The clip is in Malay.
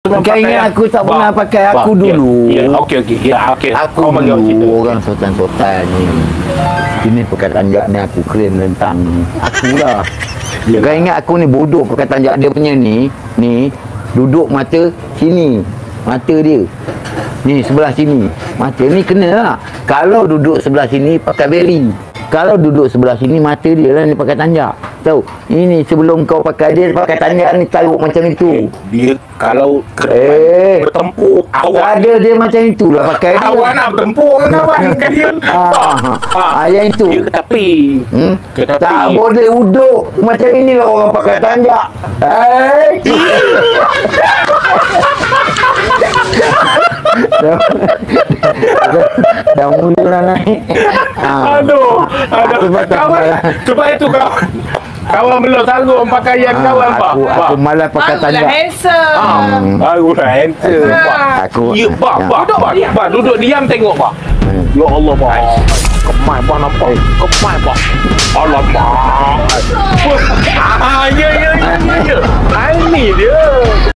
Kau ingat aku tak pernah pakai aku dulu. Ya, okey. Ya, okey. Aku dulu orang sultan-sultan ni. Ini perkataan jak ni aku keren tentang aku lah. Kau ingat aku ni bodoh perkataan jak dia punya ni. Ni duduk mata sini. Mata dia. Ni sebelah sini. Mata ni kena lah. Kalau duduk sebelah sini pakai beri. Kalau duduk sebelah sini mata dia lah ni pakai tanjak. Tahu? Ini sebelum kau pakai dia pakai tanjak ni taruh macam itu. Dia kalau bertempur awak ada dia macam itulah pakai dia. Awak nak bertempur kan awak dengan dia. Yang itu. Dia ke tepi. Ke tepi. Tak boleh duduk macam inilah orang pakai tanjak. Dah mula naik. Aduh. Cuba itu kawan belum sanggup pakaian kawan pak. Aku malas pakai tanjak. Barulah handsome. Aku. Ya pak. Duduk diam tengok pak. Ya Allah pak. Kemai pak nampak. Kemai pak. Alamak.